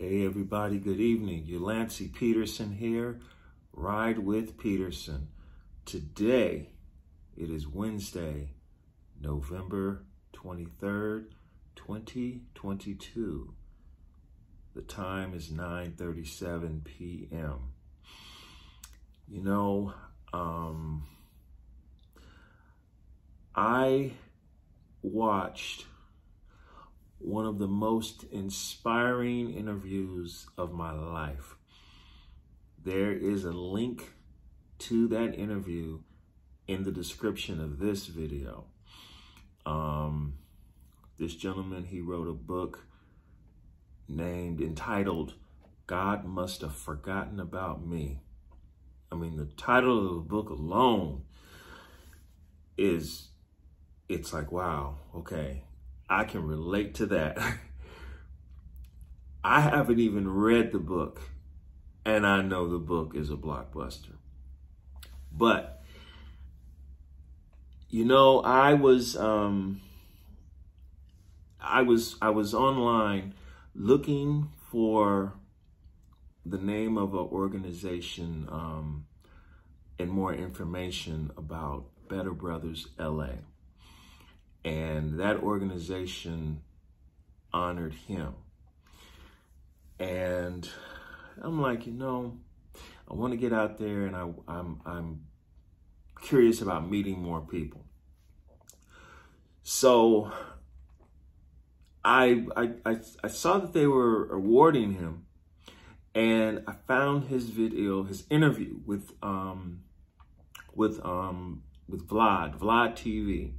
Hey everybody, good evening. Ridewith Peterson here, Ride with Peterson. Today, it is Wednesday, November 23rd, 2022. The time is 9:37 p.m. You know, I watched one of the most inspiring interviews of my life. There is a link to that interview in the description of this video. This gentleman, he wrote a book entitled, God Must Have Forgotten About Me. I mean, the title of the book alone it's like, wow, okay. I can relate to that. I haven't even read the book, and I know the book is a blockbuster. But, you know, I was online looking for the name of an organization and more information about Better Brothers LA. And that organization honored him. And I'm like, you know, I want to get out there, and I'm curious about meeting more people. So I saw that they were awarding him, and I found his video, his interview with VLAD TV.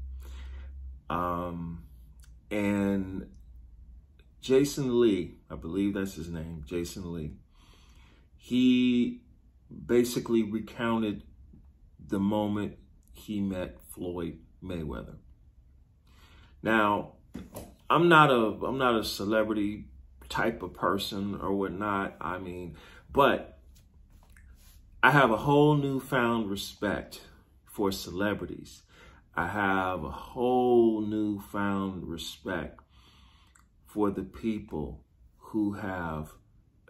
And Jason Lee, I believe that's his name, Jason Lee, he basically recounted the moment he met Floyd Mayweather. Now, I'm not a celebrity type of person or whatnot. I mean, but I have a whole newfound respect for celebrities. I have a whole newfound respect for the people who have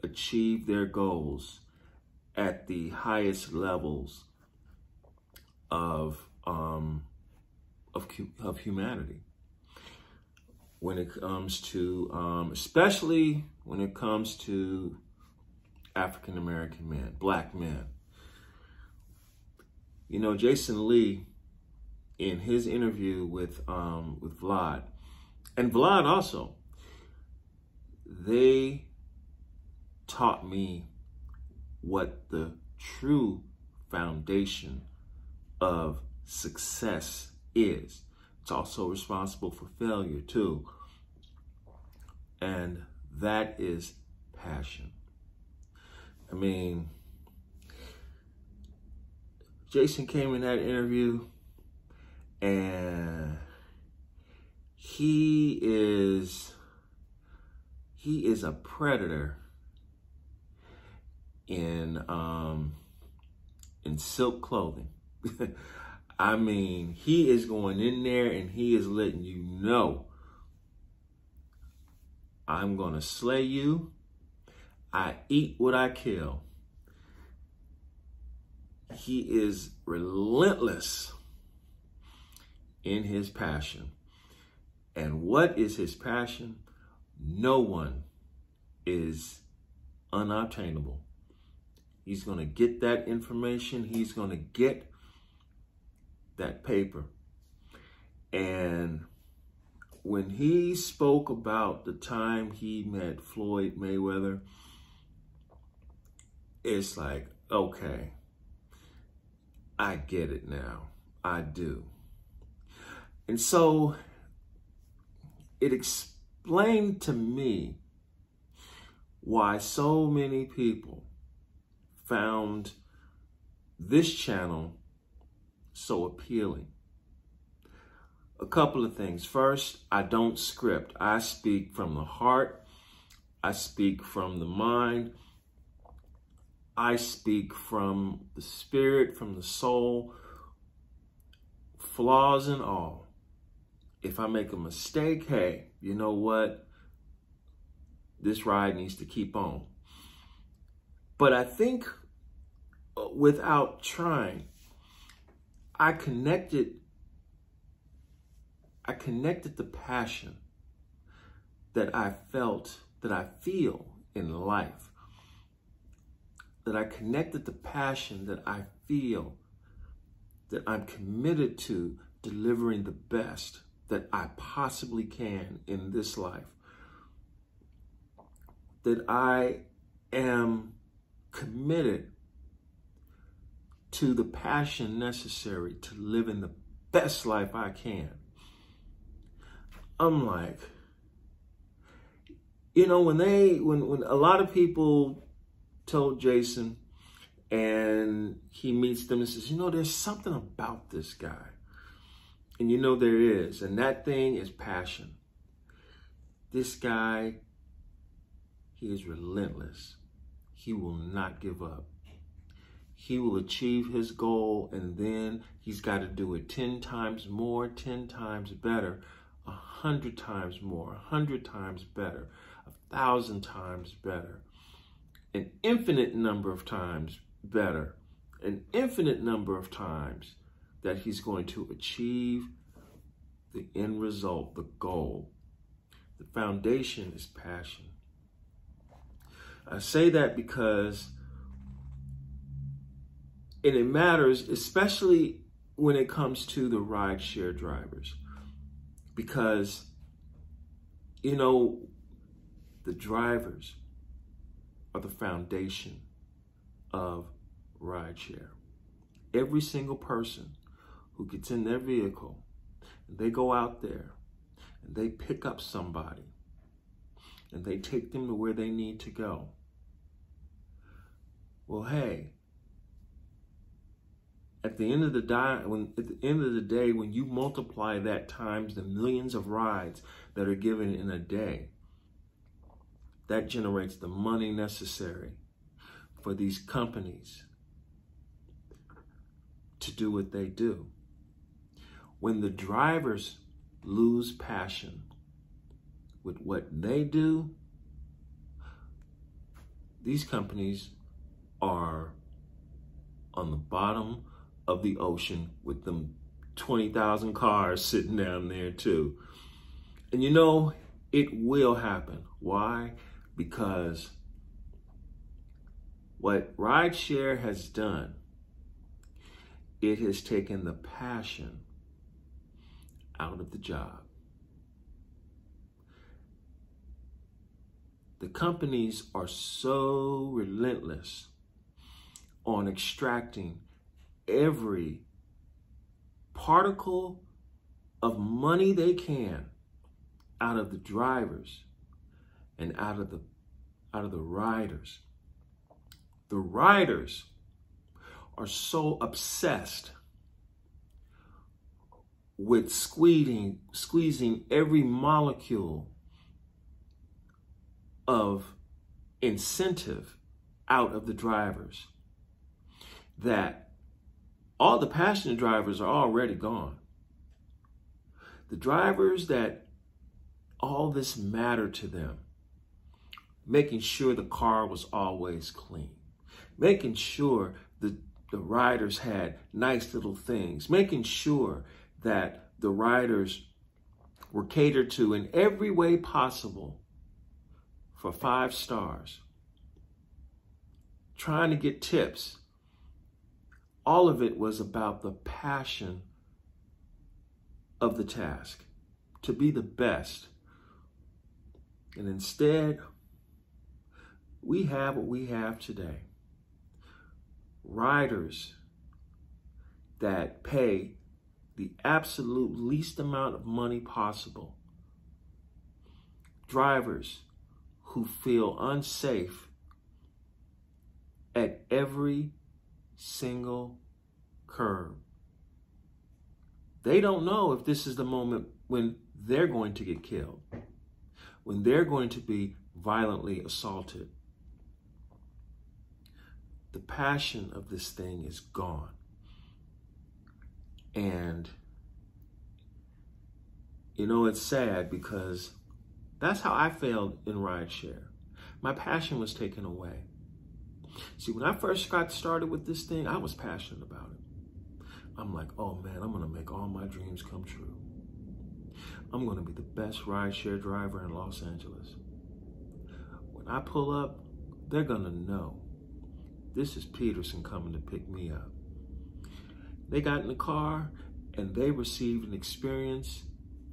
achieved their goals at the highest levels of humanity. When it comes to, especially when it comes to African-American men, black men. You know, Jason Lee, in his interview with VLAD, and VLAD also, they taught me what the true foundation of success is. It's also responsible for failure too. And that is passion. I mean, Jason came in that interview, and he is a predator in silk clothing. I mean, he is going in there and he is letting you know, I'm gonna slay you. I eat what I kill. He is relentless in his passion. And what is his passion? No one is unobtainable. He's going to get that information. He's going to get that paper. And when he spoke about the time he met Floyd Mayweather, it's like, okay, I get it now. I do. And so it explained to me why so many people found this channel so appealing. A couple of things. First, I don't script. I speak from the heart. I speak from the mind. I speak from the spirit, from the soul, flaws and all. If I make a mistake, hey, you know what? this ride needs to keep on. But I think without trying, I connected the passion that I felt, that I feel in life. That I connected the passion that I feel, that I'm committed to delivering the best that I possibly can in this life. That I am committed to the passion necessary to live in the best life I can. I'm like, you know, when a lot of people told Jason, and he meets them and says, you know, there's something about this guy. And you know there is, and that thing is passion. This guy, he is relentless. He will not give up. He will achieve his goal, and then he's got to do it 10 times more, 10 times better, 100 times more, 100 times better, 1,000 times better, an infinite number of times better, an infinite number of times that he's going to achieve the end result, the goal. The foundation is passion. I say that because it matters, especially when it comes to the rideshare drivers, because, you know, the drivers are the foundation of rideshare. Every single person who gets in their vehicle and they go out there and they pick up somebody and they take them to where they need to go. Well, hey, at the end of the day, when you multiply that times the millions of rides that are given in a day, that generates the money necessary for these companies to do what they do. When the drivers lose passion with what they do, these companies are on the bottom of the ocean with them 20,000 cars sitting down there too. And you know, it will happen. Why? Because what rideshare has done, it has taken the passion out of the job. The companies are so relentless on extracting every particle of money they can out of the drivers and out of the riders. The riders are so obsessed with squeezing every molecule of incentive out of the drivers that all the passionate drivers are already gone. The drivers that all this mattered to them, making sure the car was always clean, making sure the riders had nice little things, making sure that the riders were catered to in every way possible for 5 stars, trying to get tips. All of it was about the passion of the task, to be the best. And instead, we have what we have today. Riders that pay the absolute least amount of money possible. Drivers who feel unsafe at every single curb. They don't know if this is the moment when they're going to get killed, when they're going to be violently assaulted. The passion of this thing is gone. And, you know, it's sad because that's how I failed in rideshare. My passion was taken away. See, when I first got started with this thing, I was passionate about it. I'm like, oh man, I'm gonna make all my dreams come true. I'm gonna be the best rideshare driver in Los Angeles. When I pull up, they're gonna know this is Peterson coming to pick me up. They got in the car and they received an experience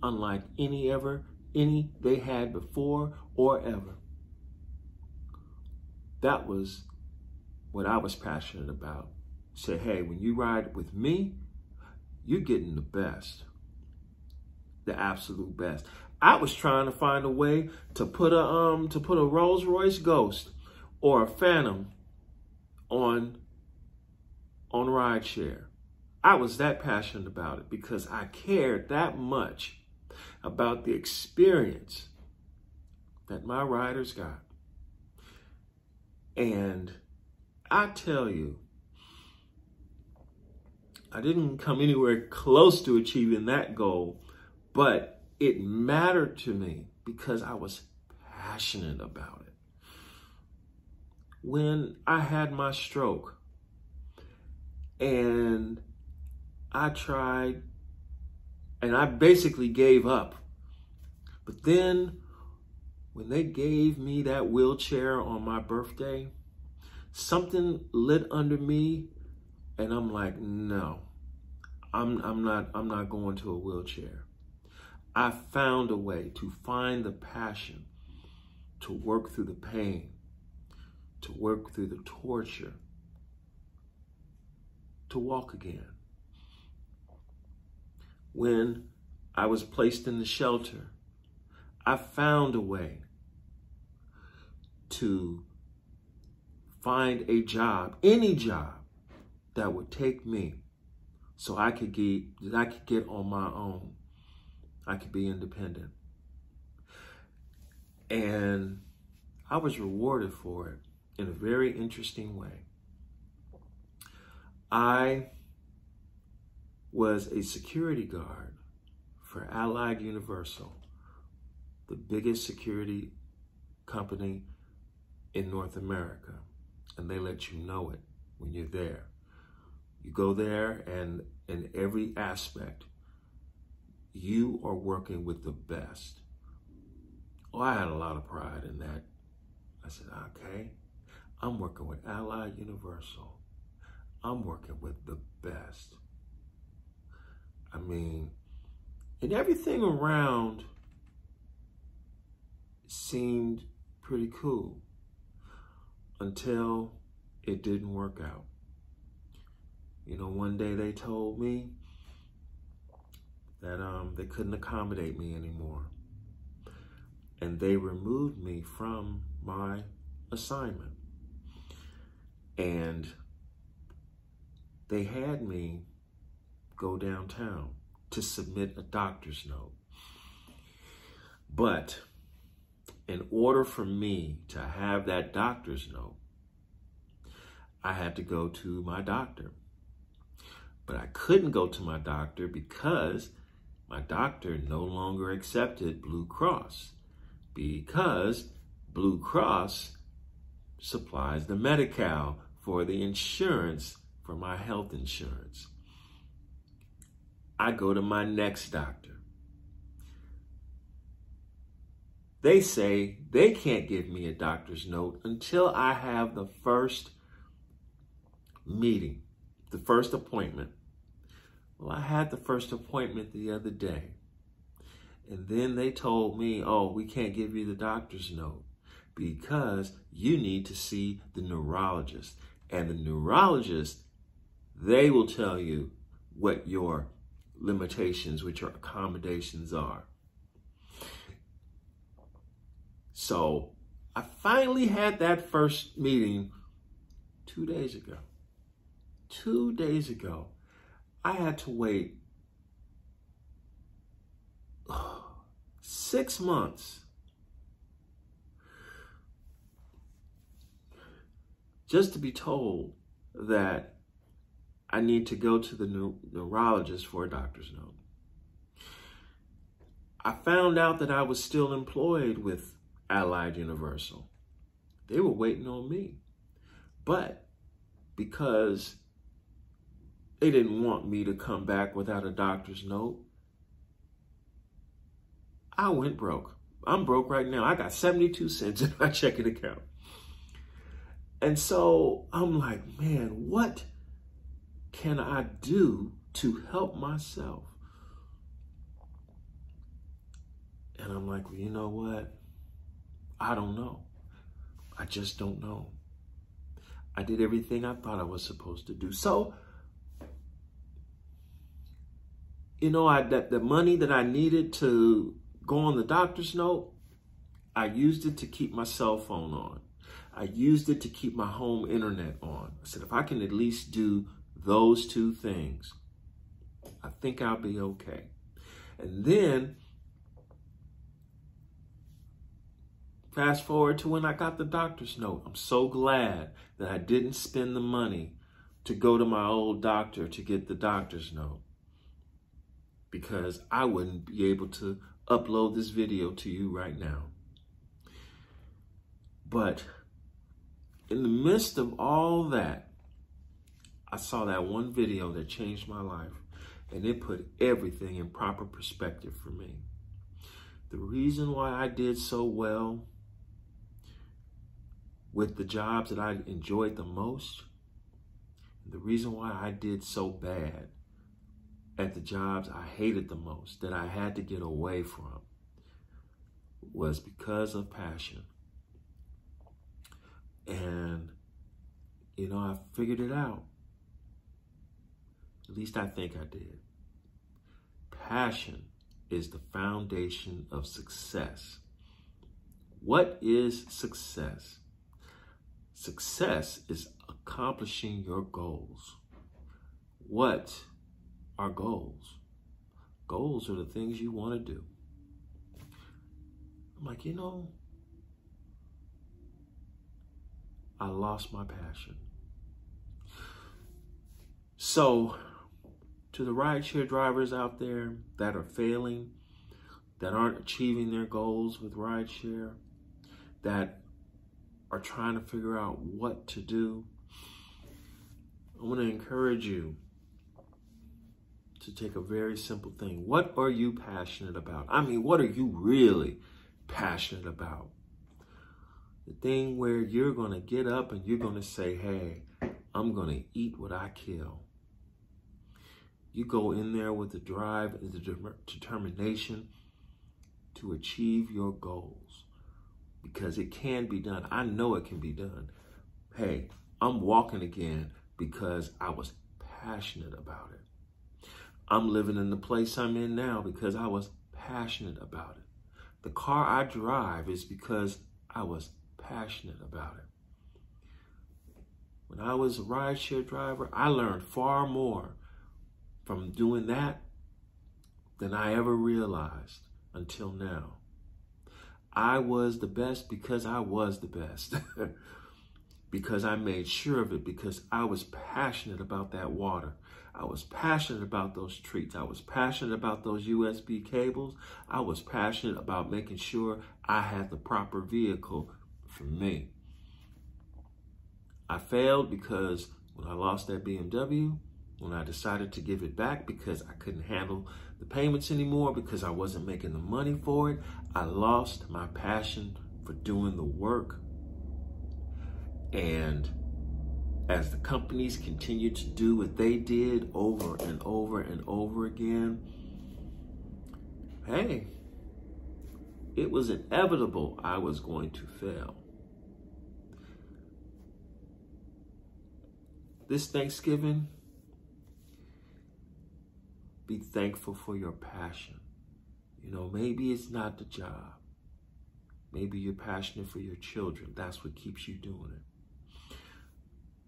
unlike any they had before or ever. That was what I was passionate about. Say, hey, when you ride with me, you're getting the best, the absolute best. I was trying to find a way to put a Rolls Royce Ghost or a Phantom on rideshare. I was that passionate about it because I cared that much about the experience that my riders got. And I tell you, I didn't come anywhere close to achieving that goal, but it mattered to me because I was passionate about it. When I had my stroke and I tried and I basically gave up, but then when they gave me that wheelchair on my birthday, something lit under me and I'm like, no, I'm not going to a wheelchair. I found a way to find the passion, to work through the pain, to work through the torture, to walk again. When I was placed in the shelter, I found a way to find a job, any job that would take me so I could get on my own. I could be independent. And I was rewarded for it in a very interesting way. I was a security guard for Allied Universal, the biggest security company in North America. And they let you know it when you're there. You go there and in every aspect, you are working with the best. Oh, I had a lot of pride in that. I said, okay, I'm working with Allied Universal. I'm working with the best. I mean, and everything around seemed pretty cool until it didn't work out. You know, one day they told me that they couldn't accommodate me anymore. And they removed me from my assignment. And they had me go downtown to submit a doctor's note. But in order for me to have that doctor's note, I had to go to my doctor. But I couldn't go to my doctor because my doctor no longer accepted Blue Cross, because Blue Cross supplies the Medi-Cal for the insurance for my health insurance. I go to my next doctor. They say they can't give me a doctor's note until I have the first meeting, the first appointment. Well, I had the first appointment the other day. And then they told me, oh, we can't give you the doctor's note because you need to see the neurologist. And the neurologist, they will tell you what your limitations, what your accommodations are. So I finally had that first meeting 2 days ago. 2 days ago. I had to wait 6 months just to be told that I need to go to the neurologist for a doctor's note. I found out that I was still employed with Allied Universal. They were waiting on me. But because they didn't want me to come back without a doctor's note, I went broke. I'm broke right now. I got 72 cents in my checking account. And so I'm like, man, what can I do to help myself? And I'm like, well, you know what? I don't know. I just don't know. I did everything I thought I was supposed to do. So, you know, the money that I needed to go on the doctor's note, I used it to keep my cell phone on. I used it to keep my home internet on. I said, if I can at least do those two things, I think I'll be okay. And then, fast forward to when I got the doctor's note. I'm so glad that I didn't spend the money to go to my old doctor to get the doctor's note, because I wouldn't be able to upload this video to you right now. But in the midst of all that, I saw that one video that changed my life, and it put everything in proper perspective for me. The reason why I did so well with the jobs that I enjoyed the most, the reason why I did so bad at the jobs I hated the most, that I had to get away from, was because of passion. And, you know, I figured it out. At least I think I did. Passion is the foundation of success. What is success? Success is accomplishing your goals. What are goals? Goals are the things you want to do. I'm like, you know, I lost my passion. So, to the rideshare drivers out there that are failing, that aren't achieving their goals with rideshare, that are trying to figure out what to do, I want to encourage you to take a very simple thing. What are you passionate about? I mean, what are you really passionate about? The thing where you're going to get up and you're going to say, hey, I'm going to eat what I kill. You go in there with the drive and the determination to achieve your goals, because it can be done. I know it can be done. Hey, I'm walking again because I was passionate about it. I'm living in the place I'm in now because I was passionate about it. The car I drive is because I was passionate about it. When I was a rideshare driver, I learned far more from doing that than I ever realized until now. I was the best because I was the best. Because I made sure of it, because I was passionate about that water. I was passionate about those treats. I was passionate about those USB cables. I was passionate about making sure I had the proper vehicle for me. I failed because when I lost that BMW, when I decided to give it back because I couldn't handle the payments anymore, because I wasn't making the money for it, I lost my passion for doing the work. And as the companies continued to do what they did over and over and over again, hey, it was inevitable I was going to fail. This Thanksgiving, be thankful for your passion. You know, maybe it's not the job. Maybe you're passionate for your children. That's what keeps you doing it.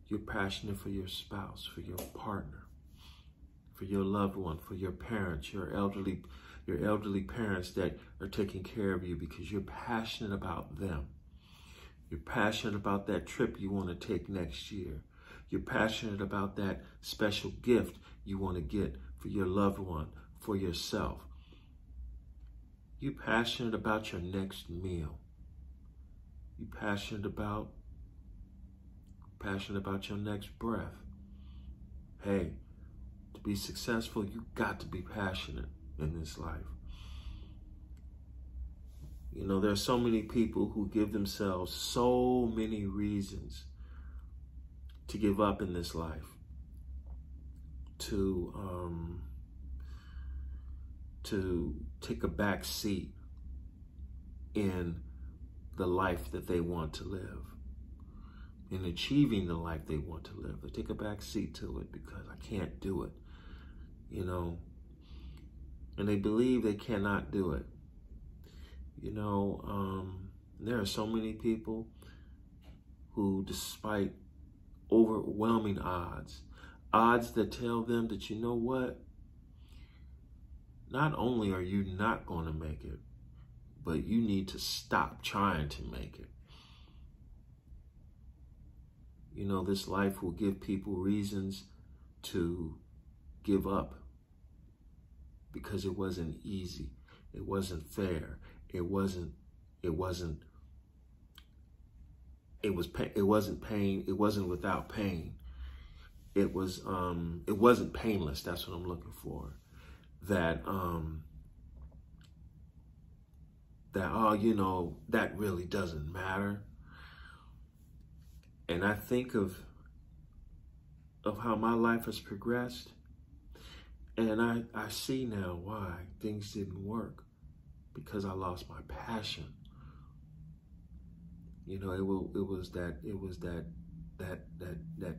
You're passionate for your spouse, for your partner, for your loved one, for your parents, your elderly parents that are taking care of you, because you're passionate about them. You're passionate about that trip you want to take next year. You're passionate about that special gift you want to get for your loved one, for yourself. You're passionate about your next meal. you passionate about your next breath. Hey, to be successful, you got to be passionate in this life. You know, there are so many people who give themselves so many reasons to give up in this life, to take a back seat in the life that they want to live, in achieving the life they want to live. They take a back seat to it because I can't do it, you know, and they believe they cannot do it. You know, there are so many people who, despite overwhelming odds that tell them that, you know what, not only are you not going to make it, but you need to stop trying to make it. You know, this life will give people reasons to give up because it wasn't easy. It wasn't fair. It wasn't pain. It wasn't without pain. It wasn't painless. That's what I'm looking for. That, oh, you know, that really doesn't matter. And I think of how my life has progressed, and I see now why things didn't work, because I lost my passion. You know, it was that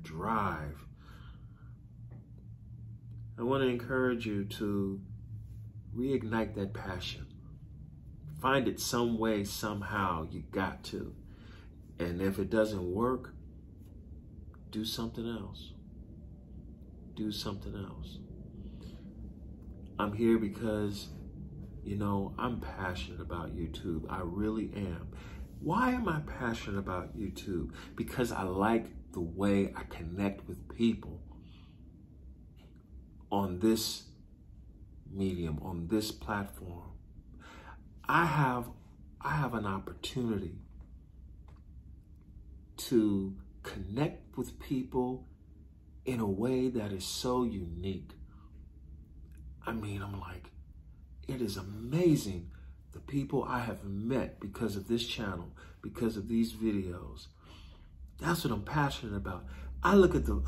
drive. I want to encourage you to reignite that passion. Find it some way, somehow. You got to. And if it doesn't work, do something else. Do something else. I'm here because, you know, I'm passionate about YouTube. I really am. Why am I passionate about YouTube? Because I like the way I connect with people on this medium, on this platform. I have an opportunity to connect with people in a way that is so unique. I mean, I'm like, it is amazing the people I have met because of this channel, because of these videos. That's what I'm passionate about. I look at the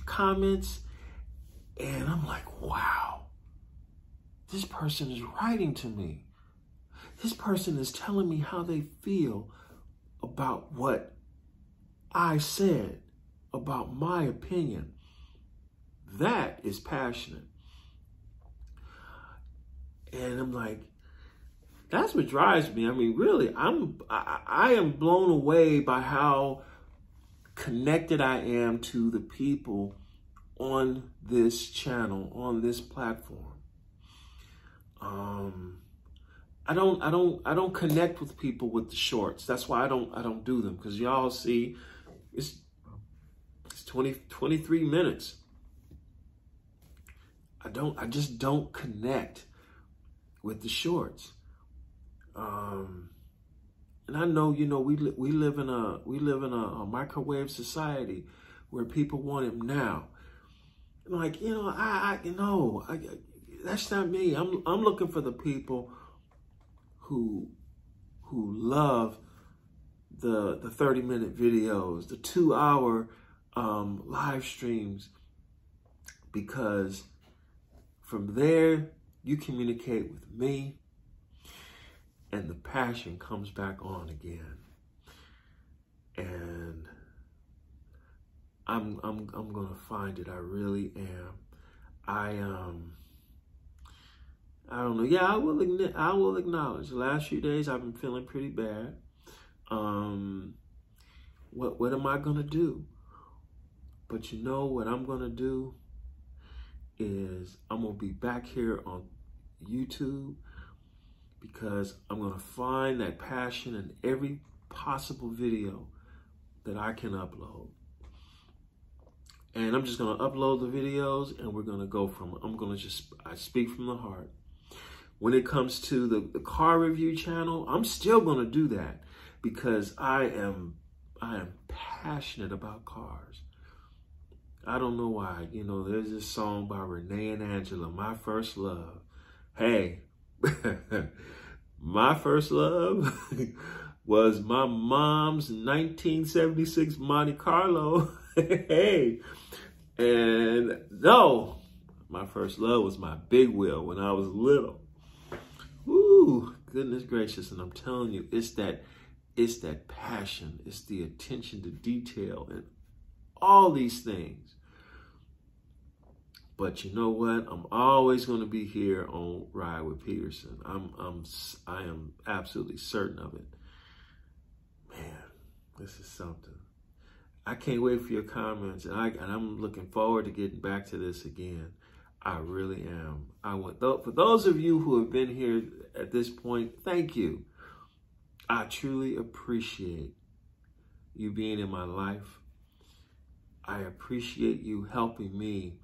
comments and I'm like, wow, this person is writing to me. This person is telling me how they feel about what I said, about my opinion. That is passionate. And I'm like, that's what drives me. I mean, really, I am blown away by how connected I am to the people on this channel, on this platform. I don't connect with people with the shorts. That's why I don't do them, because y'all see it's 23 minutes. I just don't connect with the shorts. And I know, you know, we live in a microwave society where people want it now. Like, you know, that's not me. I'm looking for the people who love the 30-minute videos, the 2-hour live streams, because from there you communicate with me and the passion comes back on again. And I'm gonna find it. I really am. I don't know. Yeah, I will acknowledge the last few days I've been feeling pretty bad. What am I gonna do? But you know what I'm gonna do is I'm gonna be back here on YouTube, because I'm gonna find that passion in every possible video that I can upload. And I'm just gonna upload the videos and we're gonna go from, I speak from the heart. When it comes to the car review channel, I'm still gonna do that. because I am passionate about cars. I don't know why. You know, there's this song by Renee and Angela, My First Love. Hey, my first love was my mom's 1976 Monte Carlo. Hey, and no, my first love was my big wheel when I was little. Woo, goodness gracious. And I'm telling you, it's that passion. It's the attention to detail and all these things. But you know what? I'm always going to be here on Ride with Peterson. I am absolutely certain of it. Man, this is something. I can't wait for your comments, and I'm looking forward to getting back to this again. I really am. For those of you who have been here at this point, thank you. I truly appreciate you being in my life. I appreciate you helping me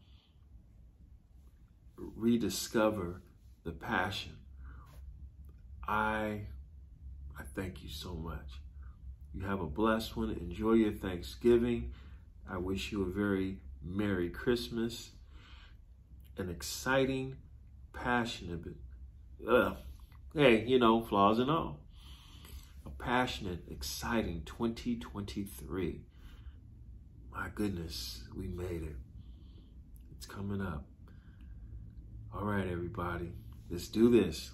rediscover the passion. I thank you so much. You have a blessed one. Enjoy your Thanksgiving. I wish you a very Merry Christmas, an exciting, passionate, hey, you know, flaws and all, a passionate, exciting 2023. My goodness, we made it. It's coming up. All right, everybody, let's do this.